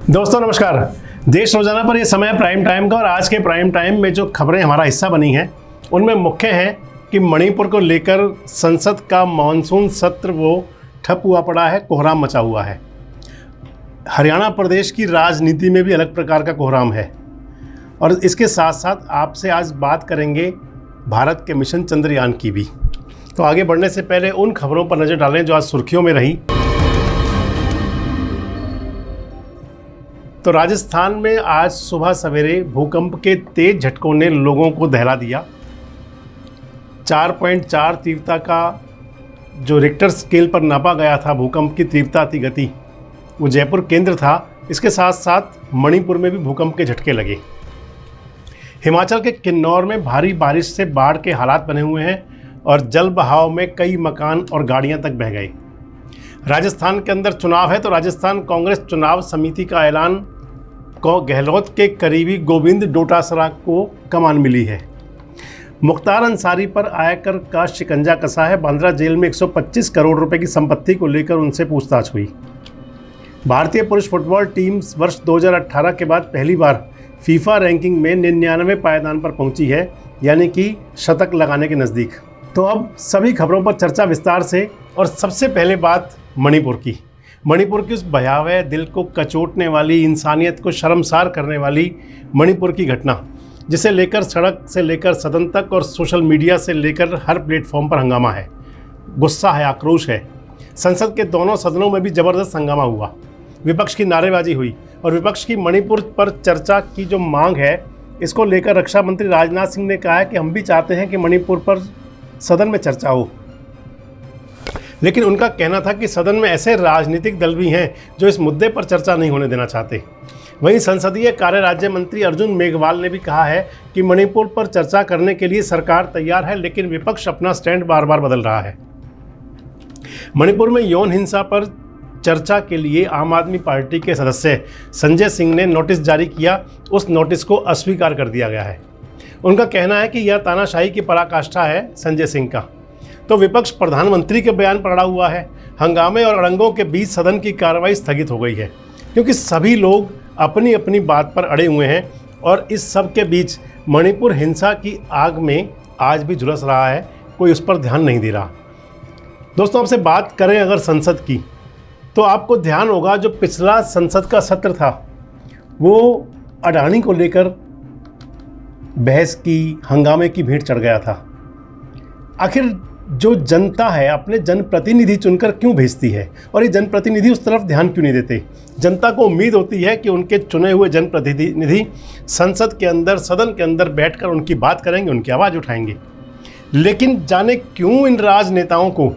दोस्तों नमस्कार। देश रोजाना पर यह समय है प्राइम टाइम का और आज के प्राइम टाइम में जो खबरें हमारा हिस्सा बनी हैं उनमें मुख्य है कि मणिपुर को लेकर संसद का मानसून सत्र वो ठप हुआ पड़ा है, कोहराम मचा हुआ है। हरियाणा प्रदेश की राजनीति में भी अलग प्रकार का कोहराम है और इसके साथ साथ आपसे आज बात करेंगे भारत के मिशन चंद्रयान की भी। तो आगे बढ़ने से पहले उन खबरों पर नज़र डालें जो आज सुर्खियों में रही। तो राजस्थान में आज सुबह सवेरे भूकंप के तेज झटकों ने लोगों को दहला दिया। 4.4 तीव्रता का जो रिक्टर स्केल पर नापा गया था भूकंप की तीव्रता थी गति, वो जयपुर केंद्र था। इसके साथ साथ मणिपुर में भी भूकंप के झटके लगे। हिमाचल के किन्नौर में भारी बारिश से बाढ़ के हालात बने हुए हैं और जल बहाव में कई मकान और गाड़ियां तक बह गए। राजस्थान के अंदर चुनाव है तो राजस्थान कांग्रेस चुनाव समिति का ऐलान को गहलोत के करीबी गोविंद डोटासरा को कमान मिली है। मुख्तार अंसारी पर आयकर का शिकंजा कसा है। बांद्रा जेल में 125 करोड़ रुपए की संपत्ति को लेकर उनसे पूछताछ हुई। भारतीय पुरुष फुटबॉल टीम वर्ष 2018 के बाद पहली बार फीफा रैंकिंग में 99वें पायदान पर पहुंची है, यानी कि शतक लगाने के नज़दीक। तो अब सभी खबरों पर चर्चा विस्तार से, और सबसे पहले बात मणिपुर की उस भयावह, दिल को कचोटने वाली, इंसानियत को शर्मसार करने वाली मणिपुर की घटना, जिसे लेकर सड़क से लेकर सदन तक और सोशल मीडिया से लेकर हर प्लेटफॉर्म पर हंगामा है, गुस्सा है, आक्रोश है। संसद के दोनों सदनों में भी ज़बरदस्त हंगामा हुआ, विपक्ष की नारेबाजी हुई और विपक्ष की मणिपुर पर चर्चा की जो मांग है, इसको लेकर रक्षा मंत्री राजनाथ सिंह ने कहा है कि हम भी चाहते हैं कि मणिपुर पर सदन में चर्चा हो। लेकिन उनका कहना था कि सदन में ऐसे राजनीतिक दल भी हैं जो इस मुद्दे पर चर्चा नहीं होने देना चाहते। वहीं संसदीय कार्य राज्य मंत्री अर्जुन मेघवाल ने भी कहा है कि मणिपुर पर चर्चा करने के लिए सरकार तैयार है, लेकिन विपक्ष अपना स्टैंड बार बार बदल रहा है। मणिपुर में यौन हिंसा पर चर्चा के लिए आम आदमी पार्टी के सदस्य संजय सिंह ने नोटिस जारी किया। उस नोटिस को अस्वीकार कर दिया गया है। उनका कहना है कि यह तानाशाही की पराकाष्ठा है संजय सिंह का। तो विपक्ष प्रधानमंत्री के बयान पर अड़ा हुआ है। हंगामे और अड़ंगों के बीच सदन की कार्रवाई स्थगित हो गई है, क्योंकि सभी लोग अपनी अपनी बात पर अड़े हुए हैं और इस सब के बीच मणिपुर हिंसा की आग में आज भी झुलस रहा है, कोई उस पर ध्यान नहीं दे रहा। दोस्तों, आपसे बात करें अगर संसद की, तो आपको ध्यान होगा जो पिछला संसद का सत्र था वो अडानी को लेकर बहस की, हंगामे की भेंट चढ़ गया था। आखिर जो जनता है अपने जनप्रतिनिधि चुनकर क्यों भेजती है और ये जनप्रतिनिधि उस तरफ ध्यान क्यों नहीं देते? जनता को उम्मीद होती है कि उनके चुने हुए जनप्रतिनिधि संसद के अंदर, सदन के अंदर बैठकर उनकी बात करेंगे, उनकी आवाज़ उठाएंगे। लेकिन जाने क्यों इन राजनेताओं को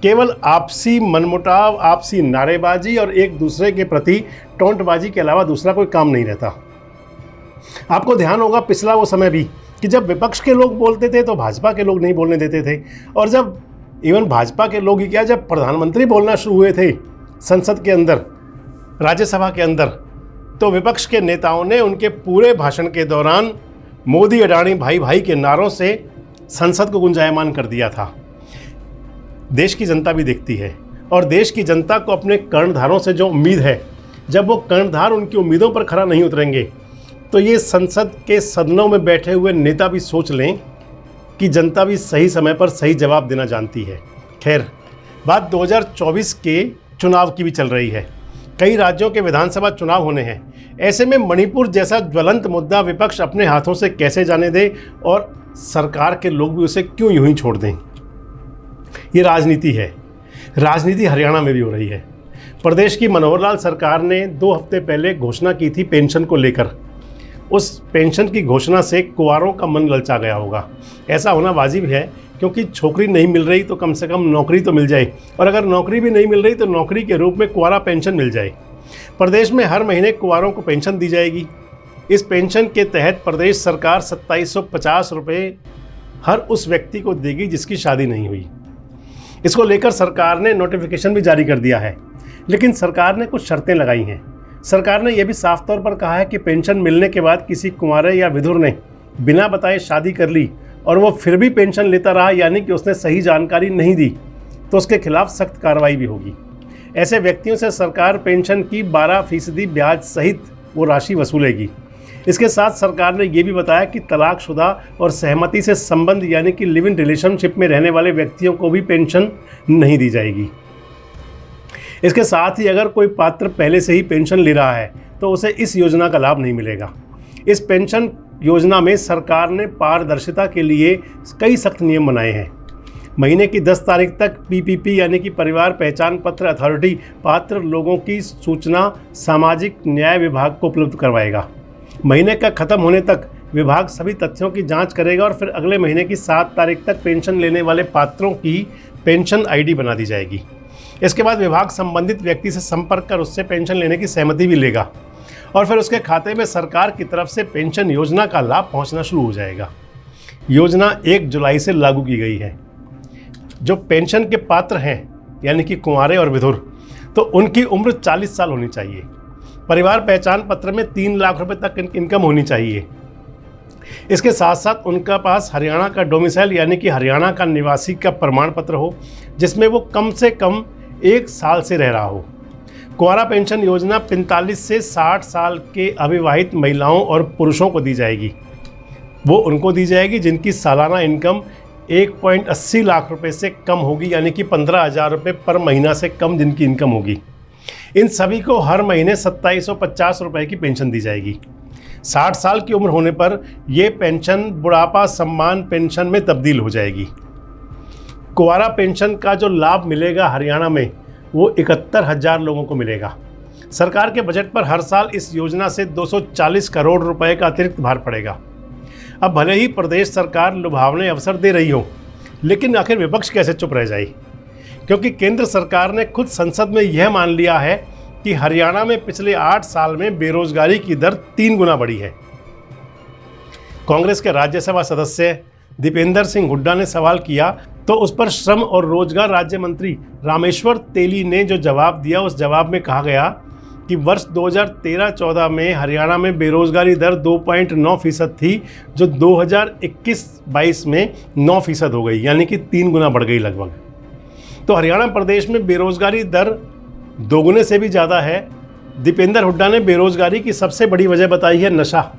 केवल आपसी मनमुटाव, आपसी नारेबाजी और एक दूसरे के प्रति टोंटबाजी के अलावा दूसरा कोई काम नहीं रहता। आपको ध्यान होगा पिछला वो समय भी कि जब विपक्ष के लोग बोलते थे तो भाजपा के लोग नहीं बोलने देते थे, और जब इवन भाजपा के लोग ही क्या, जब प्रधानमंत्री बोलना शुरू हुए थे संसद के अंदर, राज्यसभा के अंदर, तो विपक्ष के नेताओं ने उनके पूरे भाषण के दौरान मोदी अडानी भाई भाई के नारों से संसद को गुंजायमान कर दिया था। देश की जनता भी देखती है और देश की जनता को अपने कर्णधारों से जो उम्मीद है, जब वो कर्णधार उनकी उम्मीदों पर खरा नहीं उतरेंगे तो ये संसद के सदनों में बैठे हुए नेता भी सोच लें कि जनता भी सही समय पर सही जवाब देना जानती है। खैर, बात 2024 के चुनाव की भी चल रही है। कई राज्यों के विधानसभा चुनाव होने हैं। ऐसे में मणिपुर जैसा ज्वलंत मुद्दा विपक्ष अपने हाथों से कैसे जाने दे और सरकार के लोग भी उसे क्यों यूं ही छोड़ दें? ये राजनीति है। राजनीति हरियाणा में भी हो रही है। प्रदेश की मनोहर लाल सरकार ने 2 हफ्ते पहले घोषणा की थी पेंशन को लेकर। उस पेंशन की घोषणा से कुंवारों का मन ललचा गया होगा। ऐसा होना वाजिब है, क्योंकि छोकरी नहीं मिल रही तो कम से कम नौकरी तो मिल जाए, और अगर नौकरी भी नहीं मिल रही तो नौकरी के रूप में कुंवारा पेंशन मिल जाए। प्रदेश में हर महीने कुंवारों को पेंशन दी जाएगी। इस पेंशन के तहत प्रदेश सरकार 2750 रुपये हर उस व्यक्ति को देगी जिसकी शादी नहीं हुई। इसको लेकर सरकार ने नोटिफिकेशन भी जारी कर दिया है, लेकिन सरकार ने कुछ शर्तें लगाई हैं। सरकार ने यह भी साफ तौर पर कहा है कि पेंशन मिलने के बाद किसी कुंवारे या विधुर ने बिना बताए शादी कर ली और वो फिर भी पेंशन लेता रहा, यानी कि उसने सही जानकारी नहीं दी, तो उसके खिलाफ सख्त कार्रवाई भी होगी। ऐसे व्यक्तियों से सरकार पेंशन की 12% ब्याज सहित वो राशि वसूलेगी। इसके साथ सरकार ने ये भी बताया कि तलाकशुदा और सहमति से संबंध यानी कि लिव इन रिलेशनशिप में रहने वाले व्यक्तियों को भी पेंशन नहीं दी जाएगी। इसके साथ ही अगर कोई पात्र पहले से ही पेंशन ले रहा है तो उसे इस योजना का लाभ नहीं मिलेगा। इस पेंशन योजना में सरकार ने पारदर्शिता के लिए कई सख्त नियम बनाए हैं। महीने की 10 तारीख तक पीपीपी यानी कि परिवार पहचान पत्र अथॉरिटी पात्र लोगों की सूचना सामाजिक न्याय विभाग को उपलब्ध करवाएगा। महीने का ख़त्म होने तक विभाग सभी तथ्यों की जांच करेगा और फिर अगले महीने की 7 तारीख तक पेंशन लेने वाले पात्रों की पेंशन आईडी बना दी जाएगी। इसके बाद विभाग संबंधित व्यक्ति से संपर्क कर उससे पेंशन लेने की सहमति भी लेगा और फिर उसके खाते में सरकार की तरफ से पेंशन योजना का लाभ पहुंचना शुरू हो जाएगा। योजना 1 जुलाई से लागू की गई है। जो पेंशन के पात्र हैं यानी कि कुंवारे और विधुर, तो उनकी उम्र 40 साल होनी चाहिए। परिवार पहचान पत्र में 3 लाख रुपए तक इनकम होनी चाहिए। इसके साथ साथ उनका पास हरियाणा का डोमिसाइल यानी कि हरियाणा का निवासी का प्रमाण पत्र हो जिसमें वो कम से कम 1 साल से रह रहा हो। कुंवारा पेंशन योजना 45 से 60 साल के अविवाहित महिलाओं और पुरुषों को दी जाएगी। वो उनको दी जाएगी जिनकी सालाना इनकम 1.80 लाख रुपए से कम होगी यानी कि 15,000 रुपये पर महीना से कम जिनकी इनकम होगी। इन सभी को हर महीने 2750 रुपये की पेंशन दी जाएगी। 60 साल की उम्र होने पर यह पेंशन बुढ़ापा सम्मान पेंशन में तब्दील हो जाएगी। कुंवारा पेंशन का जो लाभ मिलेगा हरियाणा में वो 71,000 लोगों को मिलेगा। सरकार के बजट पर हर साल इस योजना से 240 करोड़ रुपए का अतिरिक्त भार पड़ेगा। अब भले ही प्रदेश सरकार लुभावने अवसर दे रही हो, लेकिन आखिर विपक्ष कैसे चुप रह जाए, क्योंकि केंद्र सरकार ने खुद संसद में यह मान लिया है कि हरियाणा में पिछले 8 साल में बेरोजगारी की दर 3 गुना बढ़ी है। कांग्रेस के राज्यसभा सदस्य दीपेंद्र सिंह हुड्डा ने सवाल किया तो उस पर श्रम और रोजगार राज्य मंत्री रामेश्वर तेली ने जो जवाब दिया, उस जवाब में कहा गया कि वर्ष 2013-14 में हरियाणा में बेरोजगारी दर 2.9% थी, जो 2021-22 में 9% हो गई, यानी कि 3 गुना बढ़ गई लगभग। तो हरियाणा प्रदेश में बेरोजगारी दर 2 गुने से भी ज़्यादा है। दीपेंद्र हुड्डा ने बेरोजगारी की सबसे बड़ी वजह बताई है नशा,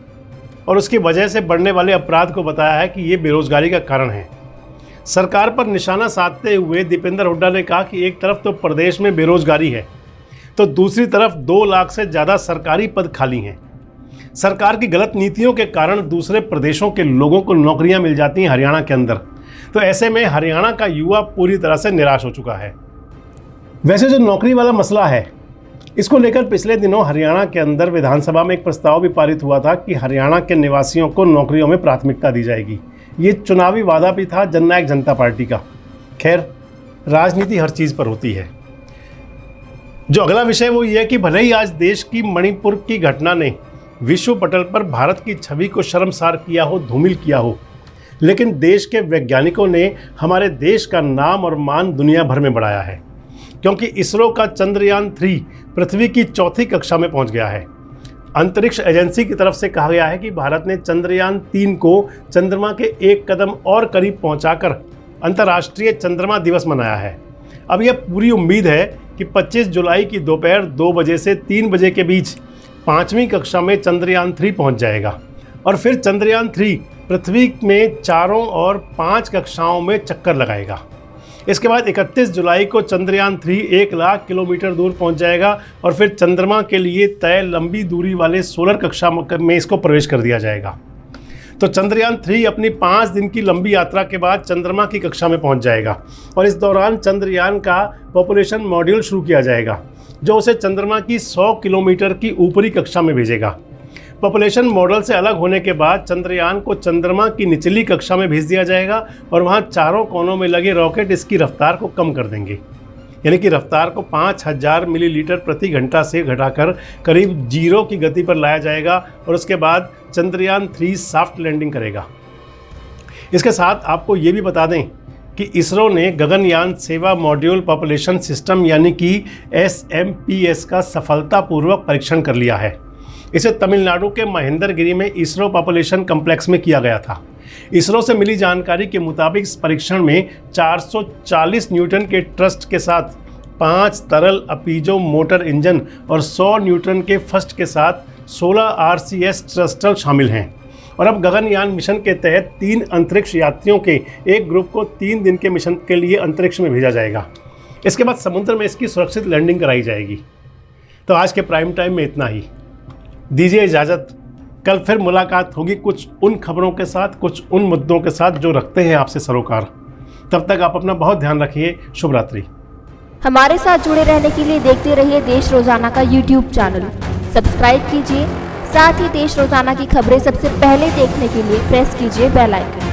और उसकी वजह से बढ़ने वाले अपराध को बताया है कि ये बेरोजगारी का कारण है। सरकार पर निशाना साधते हुए दीपेंद्र हुड्डा ने कहा कि एक तरफ तो प्रदेश में बेरोजगारी है, तो दूसरी तरफ 2 लाख से ज़्यादा सरकारी पद खाली हैं। सरकार की गलत नीतियों के कारण दूसरे प्रदेशों के लोगों को नौकरियां मिल जाती हैं हरियाणा के अंदर। तो ऐसे में हरियाणा का युवा पूरी तरह से निराश हो चुका है। वैसे जो नौकरी वाला मसला है, इसको लेकर पिछले दिनों हरियाणा के अंदर विधानसभा में एक प्रस्ताव भी पारित हुआ था कि हरियाणा के निवासियों को नौकरियों में प्राथमिकता दी जाएगी। ये चुनावी वादा भी था जननायक जनता पार्टी का। खैर, राजनीति हर चीज़ पर होती है। जो अगला विषय वो ये है कि भले ही आज देश की मणिपुर की घटना ने विश्व पटल पर भारत की छवि को शर्मसार किया हो, धूमिल किया हो, लेकिन देश के वैज्ञानिकों ने हमारे देश का नाम और मान दुनिया भर में बढ़ाया है, क्योंकि इसरो का चंद्रयान 3 पृथ्वी की 4थी कक्षा में पहुंच गया है। अंतरिक्ष एजेंसी की तरफ से कहा गया है कि भारत ने चंद्रयान 3 को चंद्रमा के एक कदम और करीब पहुंचाकर अंतर्राष्ट्रीय चंद्रमा दिवस मनाया है। अब यह पूरी उम्मीद है कि 25 जुलाई की दोपहर 2 बजे से 3 बजे के बीच 5वीं कक्षा में चंद्रयान 3 पहुंच जाएगा और फिर चंद्रयान 3 पृथ्वी में चारों और 5 कक्षाओं में चक्कर लगाएगा। इसके बाद 31 जुलाई को चंद्रयान 3 1 लाख किलोमीटर दूर पहुंच जाएगा और फिर चंद्रमा के लिए तय लंबी दूरी वाले सोलर कक्षा में इसको प्रवेश कर दिया जाएगा। तो चंद्रयान 3 अपनी 5 दिन की लंबी यात्रा के बाद चंद्रमा की कक्षा में पहुंच जाएगा और इस दौरान चंद्रयान का पॉपुलेशन मॉड्यूल शुरू किया जाएगा, जो उसे चंद्रमा की 100 किलोमीटर की ऊपरी कक्षा में भेजेगा। पॉपुलेशन मॉडल से अलग होने के बाद चंद्रयान को चंद्रमा की निचली कक्षा में भेज दिया जाएगा और वहां चारों कोनों में लगे रॉकेट इसकी रफ्तार को कम कर देंगे, यानी कि रफ्तार को 5000 मिलीलीटर प्रति घंटा से घटाकर करीब 0 की गति पर लाया जाएगा और उसके बाद चंद्रयान 3 सॉफ्ट लैंडिंग करेगा। इसके साथ आपको ये भी बता दें कि इसरो ने गगनयान सेवा मॉड्यूल पॉपुलेशन सिस्टम यानी कि SMPS का सफलतापूर्वक परीक्षण कर लिया है। इसे तमिलनाडु के महेंद्रगिरी में इसरो पॉपुलेशन कम्प्लेक्स में किया गया था। इसरो से मिली जानकारी के मुताबिक इस परीक्षण में 440 न्यूटन के ट्रस्ट के साथ 5 तरल अपीजो मोटर इंजन और 100 न्यूटन के फर्स्ट के साथ 16 RCS थ्रस्टर शामिल हैं। और अब गगनयान मिशन के तहत 3 अंतरिक्ष यात्रियों के एक ग्रुप को 3 दिन के मिशन के लिए अंतरिक्ष में भेजा जाएगा। इसके बाद समुद्र में इसकी सुरक्षित लैंडिंग कराई जाएगी। तो आज के प्राइम टाइम में इतना ही। दीजिए इजाज़त। कल फिर मुलाकात होगी कुछ उन खबरों के साथ, कुछ उन मुद्दों के साथ जो रखते हैं आपसे सरोकार। तब तक आप अपना बहुत ध्यान रखिए। शुभ रात्रि। हमारे साथ जुड़े रहने के लिए देखते रहिए देश रोजाना का YouTube चैनल। सब्सक्राइब कीजिए, साथ ही देश रोजाना की खबरें सबसे पहले देखने के लिए प्रेस कीजिए बेल आइकन।